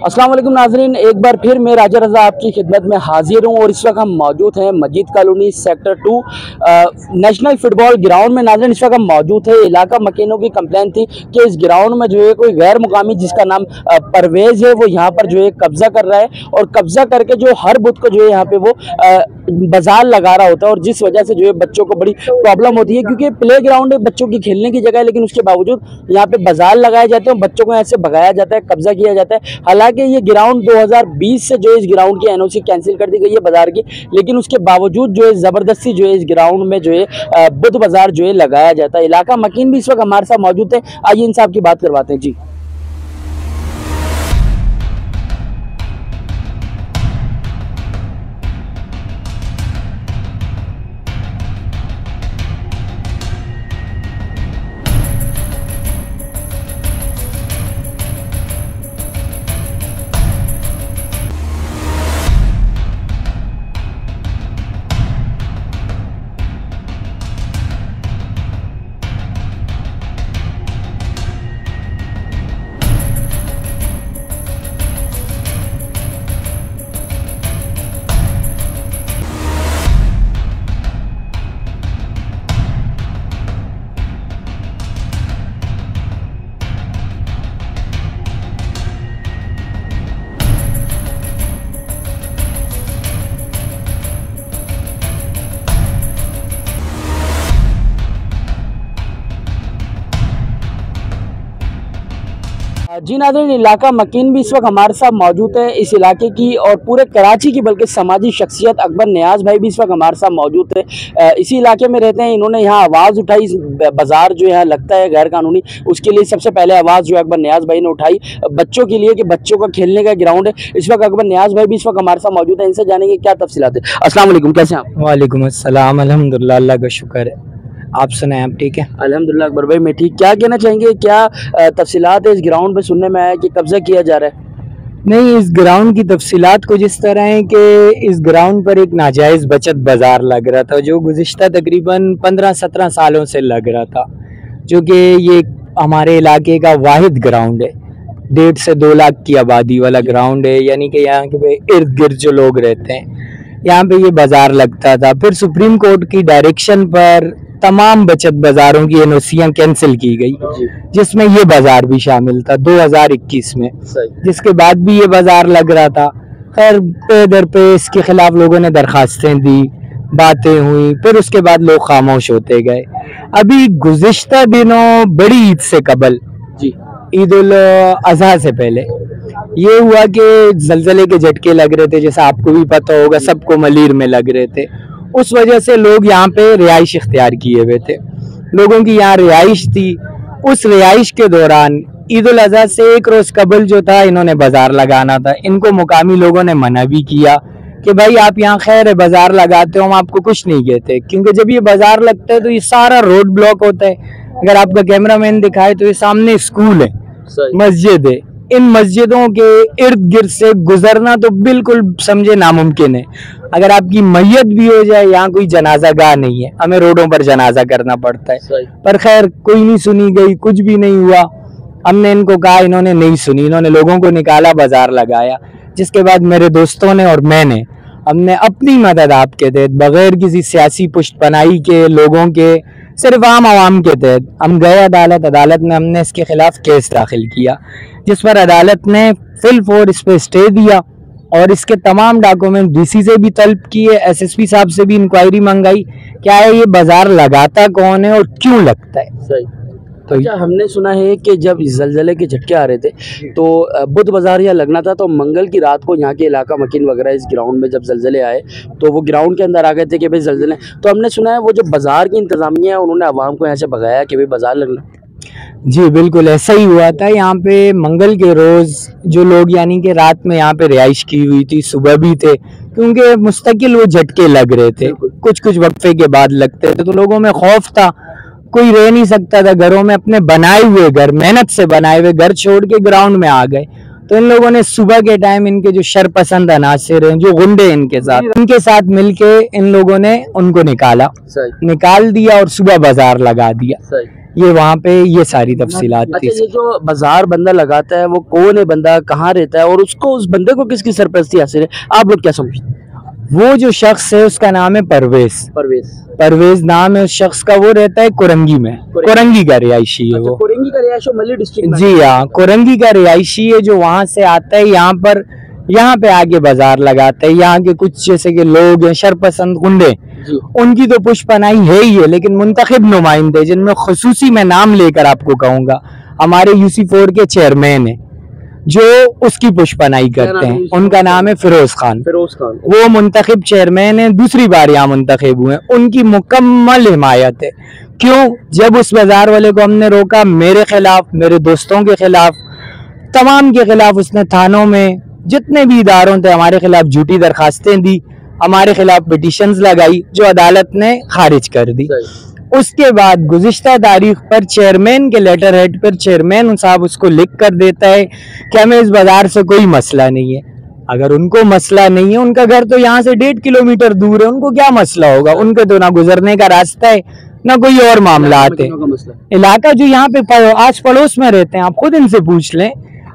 अस्सलाम वालेकुम नाजरीन, एक बार फिर मैं राजा रज़ा आपकी खिदमत में हाजिर हूँ और इस वक्त हम मौजूद हैं Majeed colony sector 2 national football ground में। नाजरीन इस वक्त हम मौजूद है। इलाका मकीनों की कंप्लेंट थी कि इस ग्राउंड में जो है कोई गैर मुकामी जिसका नाम परवेज़ है वो यहाँ पर जो है कब्जा कर रहा है और कब्जा करके जो हर बुध को जो है यहाँ पे वो बाजार लगा रहा होता है और जिस वजह से जो है बच्चों को बड़ी प्रॉब्लम होती है क्योंकि प्ले ग्राउंड है, बच्चों की खेलने की जगह है, लेकिन उसके बावजूद यहाँ पे बाजार लगाए जाते हैं, बच्चों को ऐसे भगाया जाता है, कब्जा किया जाता है। हालांकि ये ग्राउंड 2020 से जो है इस ग्राउंड की एनओसी कैंसिल कर दी गई है बाजार की, लेकिन उसके बावजूद जो है ज़बरदस्ती जो है इस ग्राउंड में जो है बुध बाजार जो है लगाया जाता है। इलाका मकीन भी इस वक्त हमारे साथ मौजूद है, आइए इनसे आपकी बात करवाते हैं। जी जी नाज़रीन, इलाका मकीन भी इस वक्त हमारे साथ मौजूद है। इस इलाके की और पूरे कराची की बल्कि समाजी शख्सियत अकबर नियाज भाई भी इस वक्त हमारे साथ मौजूद है। इसी इलाके में रहते हैं, इन्होंने यहाँ आवाज़ उठाई, बाज़ार जो यहाँ लगता है गैर कानूनी, उसके लिए सबसे पहले आवाज़ जो है अकबर नियाज भाई ने उठाई बच्चों के लिए कि बच्चों का खेलने का ग्राउंड है। इस वक्त अकबर नियाज भाई भी इस वक्त हमारे साथ मौजूद है, इनसे जानेंगे क्या तफसीलात है। अस्सलाम वालेकुम, कैसे हैं आप? वालेकुम अस्सलाम, अल्हम्दुलिल्लाह, अल्लाह का शुक्र है। आप सुनाएं, आप ठीक है? अल्हम्दुलिल्लाह अकबर भाई मैं ठीक। क्या कहना चाहेंगे, क्या तफसीलात है इस ग्राउंड पे? सुनने में आया कि कब्जा किया जा रहा है। नहीं, इस ग्राउंड की तफसीलात कुछ इस तरह है कि इस ग्राउंड पर एक नाजायज़ बचत बाज़ार लग रहा था जो गुज़िश्ता तकरीबन 15-17 सालों से लग रहा था, जो कि ये हमारे इलाके का वाहिद ग्राउंड है। 1.5 से 2 लाख की आबादी वाला ग्राउंड है, यानी कि यहाँ के इर्द गिर्द जो लोग रहते हैं यहाँ पे ये बाज़ार लगता था। फिर सुप्रीम कोर्ट की डायरेक्शन पर तमाम बचत बाज़ारों की एनओसियाँ कैंसिल की गई, जिसमें ये बाज़ार भी शामिल था 2021 में, जिसके बाद भी ये बाज़ार लग रहा था। खैर पे दर पे इसके खिलाफ लोगों ने दरखास्तें दी, बातें हुई, फिर उसके बाद लोग खामोश होते गए। अभी गुज़िश्ता दिनों बड़ी ईद से कबल, ईद उल अज़हा से पहले ये हुआ कि जलजले के झटके लग रहे थे, जैसा आपको भी पता होगा, सबको मलीर में लग रहे थे। उस वजह से लोग यहाँ पे रिहाइश इख्तियार किए हुए थे, लोगों की यहाँ रिहाइश थी। उस रिहाइश के दौरान ईद उल अज़हा से एक रोज़ कबल जो था इन्होंने बाज़ार लगाना था। इनको मुकामी लोगों ने मना भी किया कि भाई आप यहाँ खैर है बाज़ार लगाते हो, हम आपको कुछ नहीं कहते, क्योंकि जब ये बाज़ार लगता है तो ये सारा रोड ब्लॉक होता है। अगर आपका कैमरामैन दिखाए तो ये सामने स्कूल है, मस्जिद है, इन मस्जिदों के इर्द गिर्द से गुजरना तो बिल्कुल समझे नामुमकिन है। अगर आपकी मैयत भी हो जाए, यहाँ कोई जनाजा गाह नहीं है, हमें रोडों पर जनाजा करना पड़ता है। पर खैर कोई नहीं सुनी गई, कुछ भी नहीं हुआ। हमने इनको कहा, इन्होंने नहीं सुनी, इन्होंने लोगों को निकाला, बाजार लगाया। जिसके बाद मेरे दोस्तों ने और मैंने हमने अपनी मदद आपके तहत बगैर किसी सियासी पुष्टपनाही के, लोगों के, सिर्फ आम आवाम के तहत हम गए अदालत में हमने इसके खिलाफ केस दाखिल किया, जिस पर अदालत ने फिलफौर इस पर स्टे दिया और इसके तमाम डॉक्यूमेंट डीसी से भी तलब किए, एसएसपी साहब से भी इंक्वायरी मंगाई, क्या है ये बाजार लगाता कौन है और क्यों लगता है। सही। तो अच्छा, हमने सुना है कि जब जलजले के झटके आ रहे थे तो बुध बाजार यहाँ लगना था, तो मंगल की रात को यहाँ के इलाका मकीन वगैरह इस ग्राउंड में जब जलजले आए तो वो ग्राउंड के अंदर आ गए थे कि भाई जलजले। तो हमने सुना है वो जो बाजार की इंतजामिया है उन्होंने आवाम को यहाँ से भगाया कि भाई बाजार लगना। जी बिल्कुल ऐसा ही हुआ था। यहाँ पे मंगल के रोज़ जो लोग यानी कि रात में यहाँ पे रिहाइश की हुई थी, सुबह भी थे, क्योंकि मुस्तकिल वो झटके लग रहे थे, कुछ वक्फे के बाद लगते थे, तो लोगों में खौफ था, कोई रह नहीं सकता था घरों में। अपने बनाए हुए घर, मेहनत से बनाए हुए घर छोड़ के ग्राउंड में आ गए। तो इन लोगों ने सुबह के टाइम इनके जो शरपसंद अनासिर हैं, जो गुंडे इनके साथ मिलके इन लोगों ने उनको निकाल दिया और सुबह बाजार लगा दिया। ये वहाँ पे ये सारी तफसीलात थी। अच्छा, ये जो बाजार बंदा लगाता है वो कौन है बंदा, कहाँ रहता है और उसको, उस बंदे को किसकी सरपरस्ती हासिल है, आप लोग क्या समझते हैं? वो जो शख्स है उसका नाम है परवेज। परवेज नाम है उस शख्स का। वो रहता है कोरंगी में, कोरंगी का रिहायशी है वो। कोरंगी का रिहायशी मल्ली डिस्ट्रिक्ट। जी हाँ, कोरंगी का रिहायशी है जो वहाँ से आता है यहाँ पर, यहाँ पे आके बाजार लगाता है। यहाँ के कुछ जैसे कि लोग हैं शरपसंद गुंडे, उनकी तो पुष्पनाई है ही है, लेकिन मुंतखब नुमाइंदे जिनमें खुसूसी मैं नाम लेकर आपको कहूँगा, हमारे UC4 के चेयरमैन है जो उसकी पुष्पनाई करते हैं। उनका नाम है फिरोज खान। वो मुंतखब चेयरमैन है, दूसरी बार यहाँ मुंतखब हुए। उनकी मुकम्मल हिमायत है। क्यों? जब उस बाजार वाले को हमने रोका, मेरे खिलाफ, मेरे दोस्तों के खिलाफ, तमाम के खिलाफ उसने थानों में जितने भी इदारों थे हमारे खिलाफ झूठी दरखास्तें दी, हमारे खिलाफ पिटीशंस लगाई जो अदालत ने खारिज कर दी। उसके बाद गुज़िश्ता तारीख पर चेयरमैन के लेटर हेड पर चेयरमैन साहब उसको लिख कर देता है कि हमें इस बाजार से कोई मसला नहीं है। अगर उनको मसला नहीं है, उनका घर तो यहाँ से 1.5 किलोमीटर दूर है, उनको क्या मसला होगा? उनके तो ना गुजरने का रास्ता है ना कोई और मामला आते। इलाका जो यहाँ पे आस पड़ोस में रहते हैं, आप खुद इनसे पूछ लें,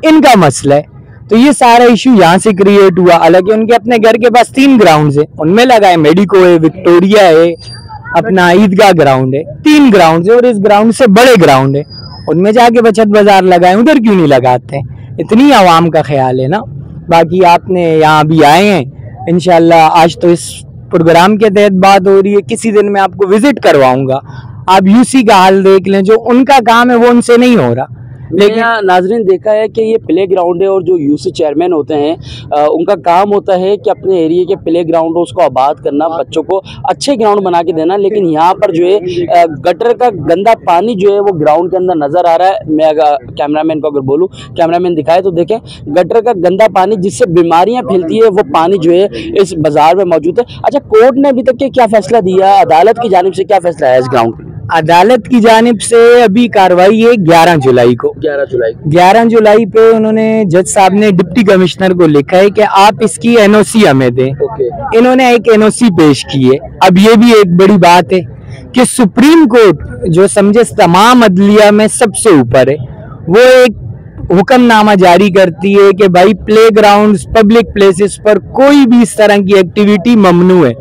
इनका मसला है। तो ये सारा इशू यहाँ से क्रिएट हुआ। हालांकि उनके अपने घर के पास 3 ग्राउंड है, उनमें लगा है मेडिको है, विक्टोरिया है, अपना ईदगाह ग्राउंड है। 3 ग्राउंड है और इस ग्राउंड से बड़े ग्राउंड है, उनमें जाके बचत बाजार लगाए। उधर क्यों नहीं लगाते? इतनी आवाम का ख्याल है ना। बाकी आपने यहाँ भी आए हैं, इंशाल्लाह आज तो इस प्रोग्राम के तहत बात हो रही है, किसी दिन मैं आपको विजिट करवाऊंगा, आप UC का हाल देख लें। जो उनका काम है वो उनसे नहीं हो रहा। लेकिन नाजरीन देखा है कि ये प्ले ग्राउंड है और जो UC चेयरमैन होते हैं उनका काम होता है कि अपने एरिया के प्ले ग्राउंड हो उसको आबाद करना, बच्चों को अच्छे ग्राउंड बना के देना। लेकिन यहाँ पर जो है गटर का गंदा पानी जो है वो ग्राउंड के अंदर नज़र आ रहा है। मैं अगर कैमरामैन को अगर बोलूँ, कैमरामैन दिखाए तो देखें, गटर का गंदा पानी जिससे बीमारियाँ फैलती है वो पानी जो है इस बाजार में मौजूद है। अच्छा, कोर्ट ने अभी तक के क्या फैसला दिया, अदालत की जानिब से क्या फैसला है इस ग्राउंड पर? अदालत की जानिब से अभी कार्रवाई है 11 जुलाई को। 11 जुलाई पे उन्होंने, जज साहब ने डिप्टी कमिश्नर को लिखा है कि आप इसकी NOC हमें दें। इन्होंने एक NOC पेश की है। अब ये भी एक बड़ी बात है कि सुप्रीम कोर्ट जो समझे तमाम अदलिया में सबसे ऊपर है, वो एक हुक्मनामा जारी करती है कि भाई प्ले ग्राउंड, पब्लिक प्लेसेस पर कोई भी इस तरह की एक्टिविटी ममनू है।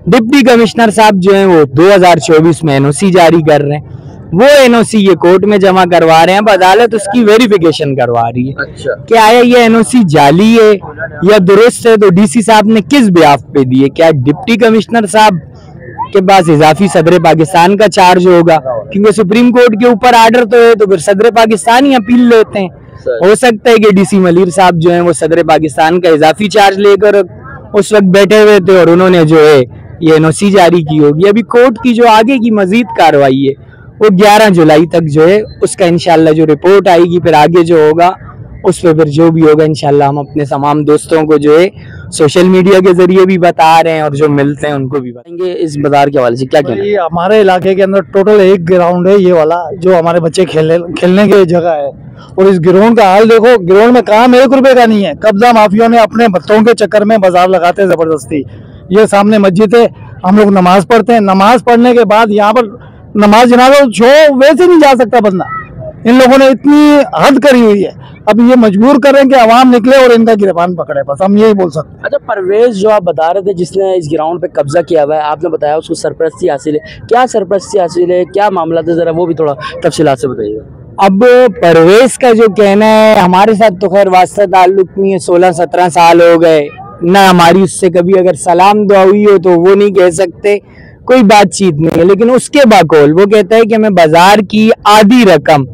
डिप्टी कमिश्नर साहब जो हैं वो 2024 में NOC जारी कर रहे हैं। वो NOC ये कोर्ट में जमा करवा रहे हैं, अब अदालत उसकी वेरिफिकेशन करवा रही है। अच्छा, कि आया ये NOC जाली है या दुरुस्त है, तो DC साहब ने किस बिहाफ पे दी है? क्या डिप्टी कमिश्नर साहब के पास इजाफी सदर पाकिस्तान का चार्ज होगा? क्योंकि सुप्रीम कोर्ट के ऊपर आर्डर तो है, तो फिर सदर पाकिस्तान ही अपील लेते हैं। हो सकता है कि DC मलिर साहब जो हैं वो सदर पाकिस्तान का इजाफी चार्ज लेकर उस वक्त बैठे हुए थे और उन्होंने जो है ये NOC जारी की होगी। अभी कोर्ट की जो आगे की मजीद कार्रवाई है वो 11 जुलाई तक जो है उसका इंशाल्लाह जो रिपोर्ट आएगी, फिर आगे जो होगा उस पर फिर जो भी होगा इंशाल्लाह हम अपने तमाम दोस्तों को जो है सोशल मीडिया के जरिए भी बता रहे हैं और जो मिलते हैं उनको भी बताएंगे। इस बाजार के हवाले से क्या कहना है? हमारे इलाके के अंदर टोटल 1 ग्राउंड है, ये वाला जो हमारे बच्चे खेलने की जगह है। और इस ग्राउंड का हाल देखो, ग्राउंड में काम 1 रुपए का नहीं है। कब्जा माफियों ने अपने भत्तों के चक्कर में बाजार लगाते हैं जबरदस्ती। ये सामने मस्जिद है, हम लोग नमाज पढ़ते हैं, नमाज पढ़ने के बाद यहाँ पर नमाज जनाजा जो वैसे नहीं जा सकता बंदा। इन लोगों ने इतनी हद करी हुई है, अब ये मजबूर कर रहे हैं कि आवाम निकले और इनका गिरबान पकड़े, बस हम यही बोल सकते हैं। अच्छा, परवेज जो आप बता रहे थे जिसने इस ग्राउंड पे कब्जा किया हुआ है, आपने बताया उसको सरपरस्ती हासिल है, क्या सरपरस्ती हासिल है, क्या मामला था, जरा वो भी थोड़ा तफसीलात से बताइएगा। अब परवेज का जो कहना है, हमारे साथ तो खैर वास्ता ताल्लुक नहीं है, 16-17 साल हो गए ना, हमारी उससे कभी अगर सलाम दुआ हुई हो तो वो नहीं कह सकते, कोई बातचीत नहीं है। लेकिन उसके बाकौल वो कहता है कि मैं बाजार की आधी रकम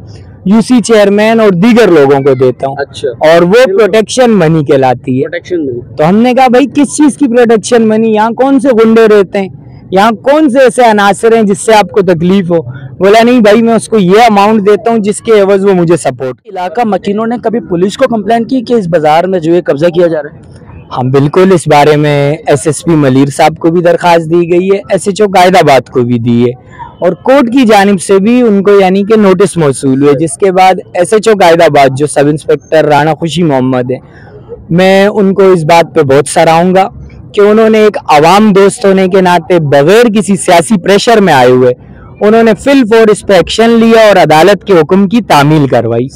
UC चेयरमैन और दीगर लोगों को देता हूँ। अच्छा, और वो प्रोटेक्शन मनी कहलाती है। Protection money? तो हमने कहा भाई किस चीज की प्रोटेक्शन मनी? यहाँ कौन से गुंडे रहते हैं, यहाँ कौन से ऐसे अनासर हैं जिससे आपको तकलीफ हो? बोला नहीं भाई, मैं उसको ये अमाउंट देता हूँ जिसके एवज वो मुझे सपोर्ट। इलाका मकीनों ने कभी पुलिस को कंप्लेंट की कि इस बाजार में जो है कब्जा किया जा रहा है? हम बिल्कुल इस बारे में SSP मलिर साहब को भी दरखास्त दी गई है, SHO कायदाबाद को भी दी है और कोर्ट की जानिब से भी उनको यानी कि नोटिस मौसूल हुए, जिसके बाद SHO कायदाबाद जो सब इंस्पेक्टर राना खुशी मोहम्मद है, मैं उनको इस बात पे बहुत सराहूंगा कि उन्होंने एक आवाम दोस्त होने के नाते बगैर किसी सियासी प्रेशर में आए हुए उन्होंने फिल फोर्स पे एक्शन लिया और अदालत के हुक्म की तामील करवाई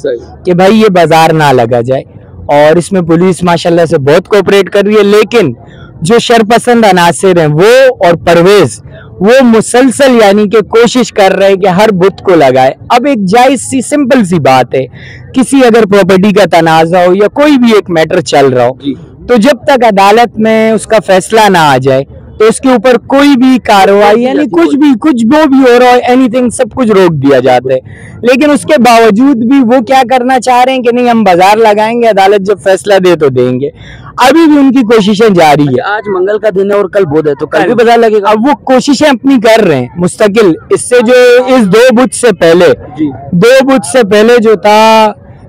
कि भाई ये बाजार ना लगा जाए। और इसमें पुलिस माशाल्लाह से बहुत कोऑपरेट कर रही है, लेकिन जो शरपसंद अनासिर हैं वो और परवेज वो मुसलसल यानी कि कोशिश कर रहे हैं कि हर बुत को लगाए। अब एक जायज सी सिंपल सी बात है, किसी अगर प्रॉपर्टी का तनाजा हो या कोई भी एक मैटर चल रहा हो, तो जब तक अदालत में उसका फैसला ना आ जाए तो उसके ऊपर कोई भी कार्रवाई यानी कुछ जो भी हो रहा है एनीथिंग सब कुछ रोक दिया जाता है। लेकिन उसके बावजूद भी वो क्या करना चाह रहे हैं कि नहीं हम बाजार लगाएंगे, अदालत जब फैसला दे तो देंगे। अभी भी उनकी कोशिशें जारी है। आज मंगल का दिन है और कल बुध है, तो कल भी बाजार लगेगा। अब वो कोशिशें अपनी कर रहे हैं मुस्तकिल। इससे जो इस 2 बुध से पहले जो था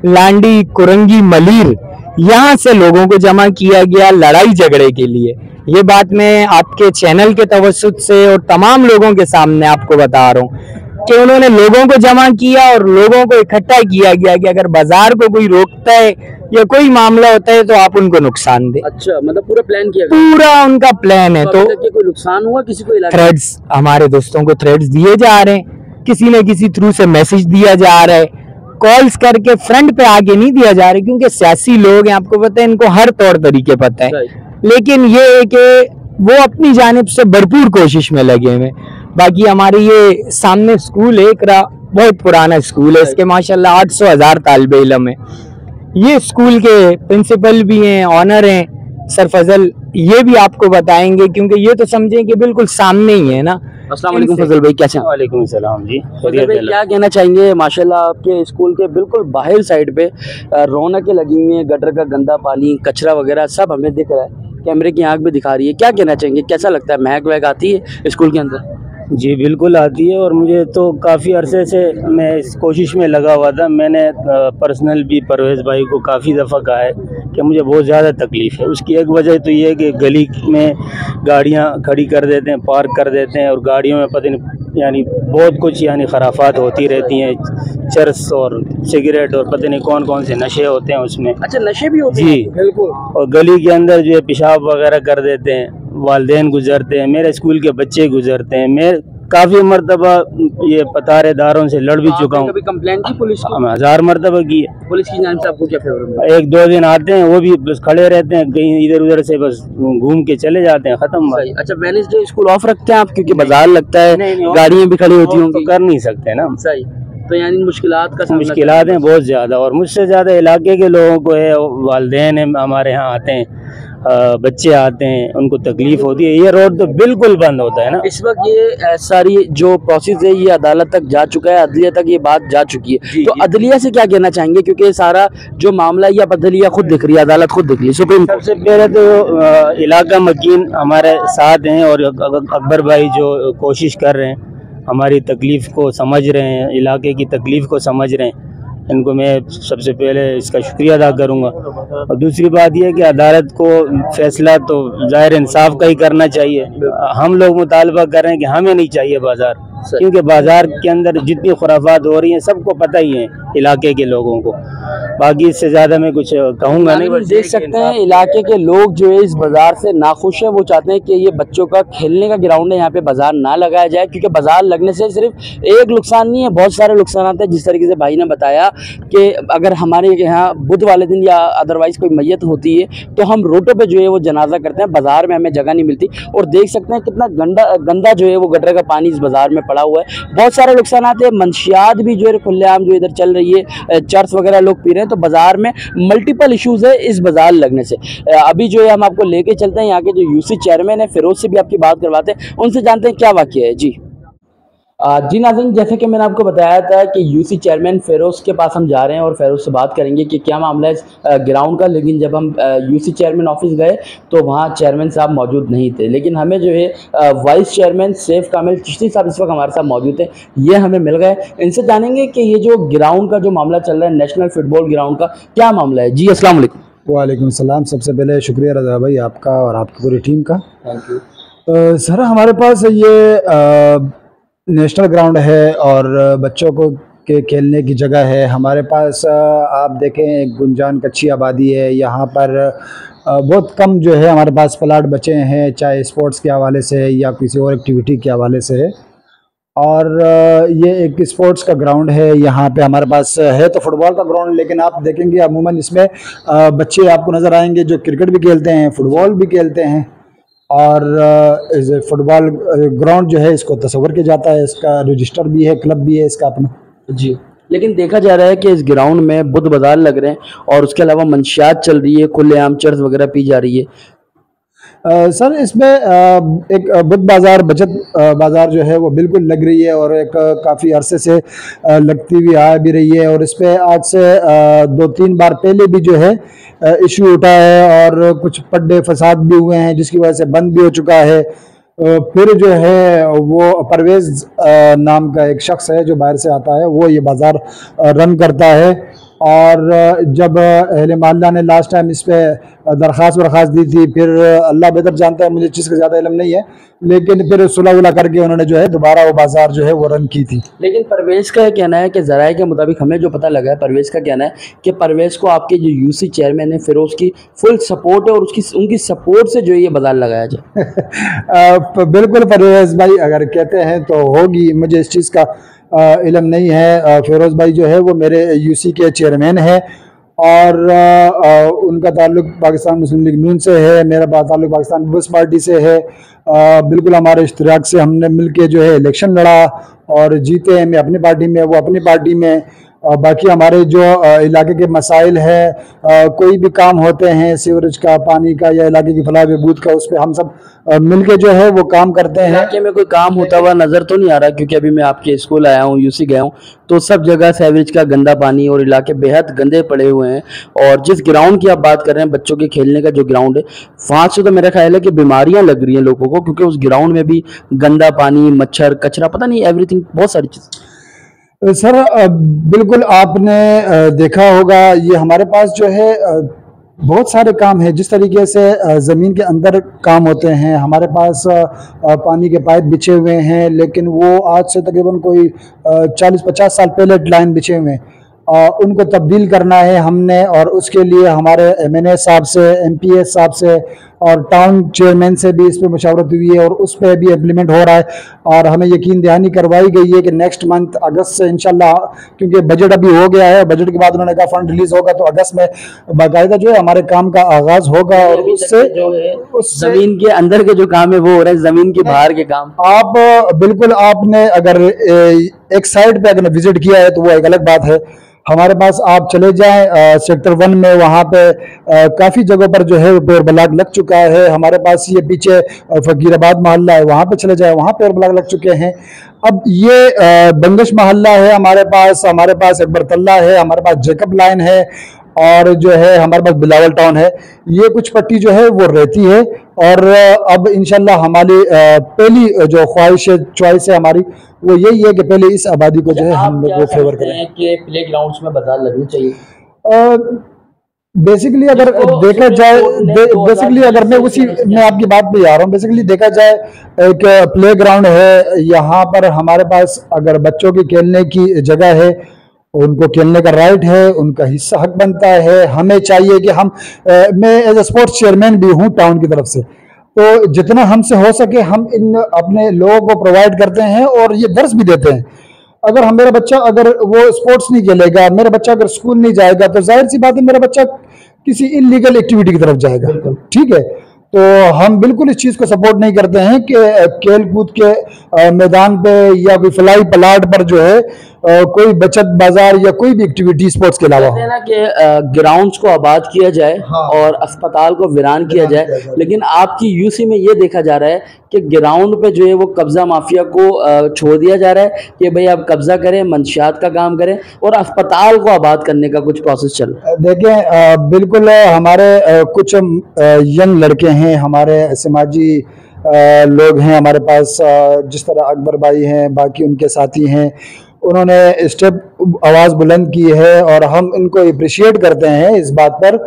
लांडी कुरंगी मलीर, यहाँ से लोगों को जमा किया गया लड़ाई झगड़े के लिए। ये बात मैं आपके चैनल के तवस्सुत से और तमाम लोगों के सामने आपको बता रहा हूँ कि उन्होंने लोगों को जमा किया और लोगों को इकट्ठा किया गया कि अगर बाजार को कोई रोकता है या कोई मामला होता है तो आप उनको नुकसान दें। अच्छा, मतलब पूरा प्लान किया गया? पूरा उनका प्लान है। तो कोई नुकसान हुआ किसी को? थ्रेड्स, हमारे दोस्तों को थ्रेड्स दिए जा रहे हैं, किसी न किसी थ्रू से मैसेज दिया जा रहा है, कॉल्स करके फ्रंट पे आगे नहीं दिया जा रहा है, क्योंकि सियासी लोग हैं, आपको पता है, इनको हर तौर तरीके पता है। लेकिन ये है कि वो अपनी जानिब से भरपूर कोशिश में लगे हुए। बाकी हमारे ये सामने स्कूल है, इकरा बहुत पुराना स्कूल है, इसके माशाल्लाह 800,000 तालिबे इल्म है। ये स्कूल के प्रिंसिपल भी हैं, ऑनर हैं सरफजल, ये भी आपको बताएंगे, क्योंकि ये तो समझें कि बिल्कुल सामने ही है ना। अस्सलाम वालेकुम फजल भाई, कैसे हैं? वालेकुम सलाम जी। फजल भाई, क्या कहना चाहेंगे? माशाल्लाह आपके स्कूल के बिल्कुल बाहर साइड पे रौनकें लगी हुई हैं, गटर का गंदा पानी, कचरा वगैरह सब हमें दिख रहा है, कैमरे की आंख भी दिखा रही है। क्या कहना चाहेंगे, कैसा लगता है? महक वहक आती है स्कूल के अंदर? जी बिल्कुल आती है, और मुझे तो काफ़ी अरसे से मैं इस कोशिश में लगा हुआ था। मैंने पर्सनल भी परवेज़ भाई को काफ़ी दफ़ा कहा है कि मुझे बहुत ज़्यादा तकलीफ़ है। उसकी एक वजह तो ये है कि गली में गाड़ियाँ खड़ी कर देते हैं, पार्क कर देते हैं, और गाड़ियों में पता नहीं यानी बहुत कुछ यानी खराफात होती रहती हैं, चरस और सिगरेट और पता नहीं कौन कौन से नशे होते हैं उसमें। अच्छा, नशे भी होते हैं? जी बिल्कुल। और गली के अंदर जो है पेशाब वगैरह कर देते हैं, वालिदैन गुजरते हैं, मेरे स्कूल के बच्चे गुजरते हैं। मैं काफ़ी मरतबा ये पतारेदारों से लड़ भी चुका हूँ। कभी कंप्लेंट की पुलिस को? 1000 मरतबा की है। पुलिस की जानिब से आपको क्या फेवर? 1-2 दिन आते हैं, वो भी बस खड़े रहते हैं, कहीं इधर उधर से बस घूम के चले जाते हैं, खत्म बात। अच्छा, वेडनेसडे स्कूल ऑफ रखते हैं आप? क्योंकि बाजार लगता है, गाड़ियाँ भी खड़ी होती होंगी। तो कर नहीं सकते ना। सही, तो यानी मुश्किलात हैं बहुत ज़्यादा, और मुझसे ज़्यादा इलाके के लोगों को है, वालिदैन है हमारे यहाँ आते हैं, बच्चे आते हैं, उनको तकलीफ होती है। ये रोड तो बिल्कुल बंद होता है ना। इस वक्त ये सारी जो प्रोसेस है ये अदालत तक जा चुका है, अदलिया तक ये बात जा चुकी है। तो अदलिया से क्या कहना चाहेंगे, क्योंकि सारा जो मामला ये अदलिया खुद दिख रही है, अदालत खुद दिख रही है, सुप्रीम कोर्ट। सबसे पहले तो इलाका मकीन हमारे साथ हैं, और अकबर भाई जो कोशिश कर रहे हैं, हमारी तकलीफ़ को समझ रहे हैं, इलाके की तकलीफ़ को समझ रहे हैं, इनको मैं सबसे पहले इसका शुक्रिया अदा करूंगा। और दूसरी बात यह है कि अदालत को फैसला तो ज़ाहिर इंसाफ का ही करना चाहिए। हम लोग मुतालबा कर रहे हैं कि हमें नहीं चाहिए बाज़ार, क्योंकि बाज़ार के अंदर जितनी खुराफात हो रही हैं सबको पता ही है इलाके के लोगों को। बाकी इससे ज़्यादा मैं कुछ कहूँगा नहीं। देख सकते हैं इलाके के लोग जो है इस बाज़ार से नाखुश है। वो चाहते हैं कि ये बच्चों का खेलने का ग्राउंड है, यहाँ पे बाज़ार ना लगाया जाए, क्योंकि बाज़ार लगने से सिर्फ एक नुकसान नहीं है, बहुत सारे नुकसान आते हैं। जिस तरीके से भाई ने बताया कि अगर हमारे यहाँ बुध वाले दिन या अदरवाइज़ कोई मैयत होती है तो हम रोडों पर जो है वो जनाजा करते हैं, बाज़ार में हमें जगह नहीं मिलती। और देख सकते हैं कितना गंदा जो है वो गटर का पानी इस बाज़ार में पड़ा हुआ है। बहुत सारे नुकसान आते हैं, मंशियात भी जो है खुलेआम जो इधर चल रही है, चर्च वगैरह लोग पी रहे हैं, तो बाज़ार में मल्टीपल इश्यूज़ है इस बाज़ार लगने से। अभी जो है हम आपको लेके चलते हैं यहाँ के जो यूसी चेयरमैन है फिरोज से भी आपकी बात करवाते हैं, उनसे जानते हैं क्या वाक़या है। जी नाज़रीन, जैसे कि मैंने आपको बताया था कि यूसी चेयरमैन फिरोज के पास हम जा रहे हैं और फिरोज से बात करेंगे कि क्या मामला है इस ग्राउंड का। लेकिन जब हम यूसी चेयरमैन ऑफिस गए तो वहाँ चेयरमैन साहब मौजूद नहीं थे, लेकिन हमें जो है वाइस चेयरमैन सैफ कामिल चिश्ती साहब इस वक्त हमारे साथ मौजूद थे, ये हमें मिल गए। इनसे जानेंगे कि ये जो ग्राउंड का जो मामला चल रहा है, नेशनल फुटबॉल ग्राउंड का क्या मामला है। जी अस्सलाम वालेकुम। वालेकुम सलाम। सबसे पहले शुक्रिया रज़ा भाई आपका और आपकी पूरी टीम का। Thank you. सर हमारे पास ये नेशनल ग्राउंड है और बच्चों को के खेलने की जगह है। हमारे पास आप देखें एक गुंजान कच्ची आबादी है, यहाँ पर बहुत कम जो है हमारे पास प्लाट बचे हैं, चाहे स्पोर्ट्स के हवाले से या किसी और एक्टिविटी के हवाले से है। और ये एक स्पोर्ट्स का ग्राउंड है। यहाँ पे हमारे पास है तो फुटबॉल का ग्राउंड, लेकिन आप देखेंगे अमूमन इसमें बच्चे आपको नज़र आएंगे जो क्रिकेट भी खेलते हैं, फुटबॉल भी खेलते हैं। और इस फुटबॉल ग्राउंड जो है इसको तस्वर किया जाता है, इसका रजिस्टर भी है, क्लब भी है इसका अपना। जी, लेकिन देखा जा रहा है कि इस ग्राउंड में बुध बाजार लग रहे हैं और उसके अलावा मंशियात चल रही है, खुलेआम चर्च वगैरह पी जा रही है। सर इसमें एक बुध बाज़ार बचत बाज़ार जो है वो बिल्कुल लग रही है और एक काफ़ी अरसे से लगती हुई आ भी रही है। और इस पर आज से 2-3 बार पहले भी जो है इशू उठा है और कुछ पड्डे फसाद भी हुए हैं जिसकी वजह से बंद भी हो चुका है। फिर जो है वो परवेज़ नाम का एक शख्स है जो बाहर से आता है, वो ये बाज़ार रन करता है। और जब अहले मोहल्ला ने लास्ट टाइम इस पर दरख्वास्त दी थी, फिर अल्लाह बेहतर जानता है, मुझे चीज़ का ज़्यादा इल्म नहीं है, लेकिन फिर सुलह उलह करके उन्होंने जो है दोबारा वो बाज़ार जो है वो रन की थी। लेकिन परवेज़ का कहना है कि ज़राए के मुताबिक हमें जो पता लगा है, परवेज़ का कहना है कि परवेज़ को आपके जो यूसी चेयरमैन है फिरोज़ की फुल सपोर्ट है और उनकी सपोर्ट से जो ये बाज़ार लगाया जाए। बिल्कुल परवेज़ भाई अगर कहते हैं तो होगी, मुझे इस चीज़ का इल्म नहीं है। फिरोज़ भाई जो है वो मेरे यूसी के चेयरमैन है और उनका ताल्लुक़ पाकिस्तान मुस्लिम लीग नून से है, मेरा ताल्लुक़ पाकिस्तान पीपल्स पार्टी से है। बिल्कुल हमारे इश्तिराक से हमने मिलके जो है इलेक्शन लड़ा और जीते हैं, मैं अपनी पार्टी में, वो अपनी पार्टी में। बाकी हमारे जो इलाके के मसाइल हैं, कोई भी काम होते हैं सीवरेज का, पानी का या इलाके की फलाह बहबूद का, उस पर हम सब मिलके जो है वो काम करते हैं। इलाके में कोई काम होता हुआ नज़र तो नहीं आ रहा, क्योंकि अभी मैं आपके स्कूल आया हूँ, यूसी गया हूँ, तो सब जगह सीवरेज का गंदा पानी और इलाके बेहद गंदे पड़े हुए हैं। और जिस ग्राउंड की आप बात कर रहे हैं, बच्चों के खेलने का जो ग्राउंड है, वहाँ से तो मेरा ख्याल है कि बीमारियाँ लग रही हैं लोगों को, क्योंकि उस ग्राउंड में भी गंदा पानी, मच्छर, कचरा, पता नहीं एवरीथिंग, बहुत सारी चीज़। सर बिल्कुल आपने देखा होगा, ये हमारे पास जो है बहुत सारे काम है। जिस तरीके से ज़मीन के अंदर काम होते हैं, हमारे पास पानी के पाइप बिछे हुए हैं, लेकिन वो आज से तकरीबन कोई 40-50 साल पहले लाइन बिछे हुए हैं, उनको तब्दील करना है हमने। और उसके लिए हमारे MNA साहब से, MPS साहब से और टाउन चेयरमैन से भी इस पर मशावरत हुई है और उस पर भी इम्प्लीमेंट हो रहा है। और हमें यकीन दहानी करवाई गई है कि नेक्स्ट मंथ अगस्त से इंशाल्लाह, क्योंकि बजट अभी हो गया है, बजट के बाद उन्होंने कहा फंड रिलीज होगा, तो अगस्त में बाकायदा जो है हमारे काम का आगाज होगा। और उससे जो है जमीन के अंदर के जो काम है वो हो रहा है, जमीन के बाहर के काम। आप बिल्कुल, आपने अगर एक साइड पे अगर विजिट किया है तो वो एक अलग बात है। हमारे पास आप चले जाएं सेक्टर 1 में, वहाँ पे काफ़ी जगहों पर जो है पेड़ ब्लॉक लग चुका है। हमारे पास ये पीछे फकीराबाद मोहल्ला है, वहाँ पे चले जाएं, वहाँ पेड़ ब्लॉक लग चुके हैं। अब ये बंगश मोहल्ला है हमारे पास अकबर तल्ला है, हमारे पास जेकब लाइन है, और जो है हमारे पास बिलावल टाउन है। ये कुछ पट्टी जो है वो रहती है। और अब इंशाल्लाह हमारी पहली जो चॉइस है हमारी वो यही है कि पहले इस आबादी को जो है हम लोग वो फेवर करें कि प्ले ग्राउंड्स में बाजार लगनी चाहिए। बेसिकली अगर देखा जाए, बेसिकली अगर मैं आपकी बात पे आ रहा हूँ, बेसिकली देखा जाए एक प्ले ग्राउंड है यहाँ पर हमारे पास, अगर बच्चों के खेलने की जगह है, उनको खेलने का राइट है, उनका हिस्सा हक बनता है। हमें चाहिए कि मैं एज ए स्पोर्ट्स चेयरमैन भी हूँ टाउन की तरफ से, तो जितना हमसे हो सके हम इन अपने लोगों को प्रोवाइड करते हैं और ये दर्स भी देते हैं। अगर मेरा बच्चा अगर वो स्पोर्ट्स नहीं खेलेगा, मेरा बच्चा अगर स्कूल नहीं जाएगा, तो जाहिर सी बात है मेरा बच्चा किसी इलीगल एक्टिविटी की तरफ जाएगा। ठीक है, तो हम बिल्कुल इस चीज़ को सपोर्ट नहीं करते हैं कि खेल कूद के मैदान पे या कोई फ्लाई प्लाट पर जो है कोई बचत बाजार या कोई भी एक्टिविटी स्पोर्ट्स के अलावा ना कि ग्राउंड्स को आबाद किया जाए। हाँ। और अस्पताल को वीरान किया जाए। लेकिन आपकी यूसी में ये देखा जा रहा है कि ग्राउंड पे जो है वो कब्जा माफिया को छोड़ दिया जा रहा है कि भाई आप कब्जा करें, मंशियात का काम करें, और अस्पताल को आबाद करने का कुछ प्रोसेस चल रहा है। देखें, बिल्कुल हमारे कुछ यंग लड़के हैं, हमारे समाजी लोग हैं हमारे पास, जिस तरह अकबर भाई हैं, बाकी उनके साथी हैं, उन्होंने स्टेप आवाज़ बुलंद की है और हम इनको अप्रिशिएट करते हैं इस बात पर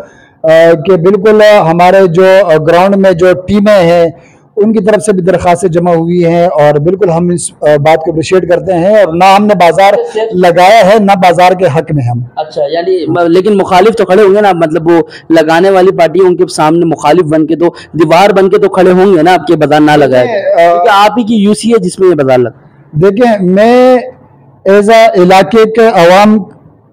कि बिल्कुल हमारे जो ग्राउंड में जो टीमें हैं उनकी तरफ से भी दरख्वास्तें जमा हुई हैं और बिल्कुल हम इस बात को अप्रिशिएट करते हैं। और ना हमने बाजार लगाया है, ना बाजार के हक में हम। अच्छा, यानी लेकिन मुखालिफ तो खड़े होंगे ना, मतलब वो लगाने वाली पार्टी उनके सामने मुखालिफ बन के तो दीवार बन के तो खड़े होंगे ना आपके बाजार ना लगाए, क्योंकि आप ही की यूसी है जिसमें ये बाजार लगा। देखें, मैं एज इलाके के अवाम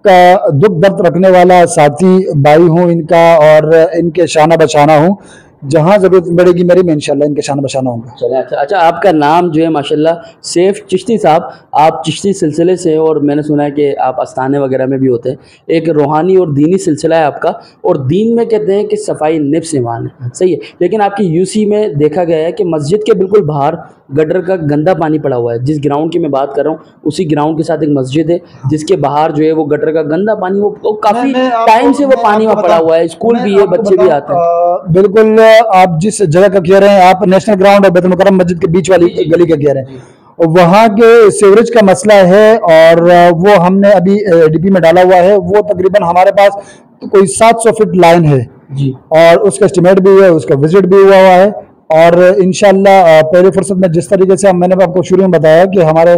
का दुख दर्द रखने वाला साथी भाई हूँ इनका, और इनके शाना बशाना हूँ। जहाँ ज़रूरत पड़ेगी मेरी, मैं इंशाल्लाह इनके शाना बशाना होगा। चलें, अच्छा आपका नाम जो है माशाल्लाह सैफ चिश्ती साहब, आप चिश्ती सिलसिले से हैं और मैंने सुना है कि आप आस्थाने वगैरह में भी होते हैं। एक रूहानी और दीनी सिलसिला है आपका, और दीन में कहते हैं कि सफाई निफ्स ईमान है, सही है। लेकिन आपकी यूसी में देखा गया है कि मस्जिद के बिल्कुल बाहर गटर का गंदा पानी पड़ा हुआ है। जिस ग्राउंड की मैं बात कर रहा हूँ उसी ग्राउंड के साथ एक मस्जिद है जिसके बाहर जो है वो गटर का गंदा पानी, वो काफ़ी टाइम से वो पानी में पड़ा हुआ है। स्कूल भी है, बच्चे भी आते हैं। बिल्कुल, आप जिस जगह का कह रहे हैं, आप नेशनल ग्राउंड और बैतुल मुकर्रम मस्जिद के बीच वाली गली का कह रहे हैं, वहाँ के सीवरेज का मसला है, और वो हमने अभी डीपी में डाला हुआ है। वो तकरीबन हमारे पास कोई 700 फीट लाइन है जी, और उसका एस्टिमेट भी है, उसका विजिट भी हुआ है। और इंशाल्लाह पहले फुर्सत में जिस तरीके से मैंने आपको शुरू में बताया कि हमारे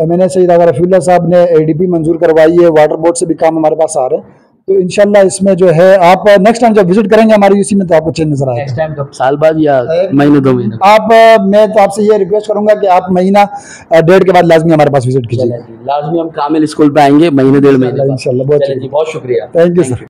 एमएनए सैयद आगा रफीउल्लाह साहब ने एडीपी मंजूर करवाई है, वाटर बोर्ड से भी काम हमारे पास आ रहे हैं। तो इंशाल्लाह इसमें जो है, आप नेक्स्ट टाइम जब विजिट करेंगे हमारी यूसी में तो आपको चेंज नजर आएगा। नेक्स्ट टाइम कब, साल बाद या महीने 2 महीने? मैं तो आपसे ये रिक्वेस्ट करूंगा कि आप महीना 1.5 के बाद लाजमी हमारे पास विजिट कीजिए। लाजमी हम कामिल स्कूल पे आएंगे महीने 1.5 महीने। इंशाल्लाह, बहुत बहुत शुक्रिया, थैंक यू सर।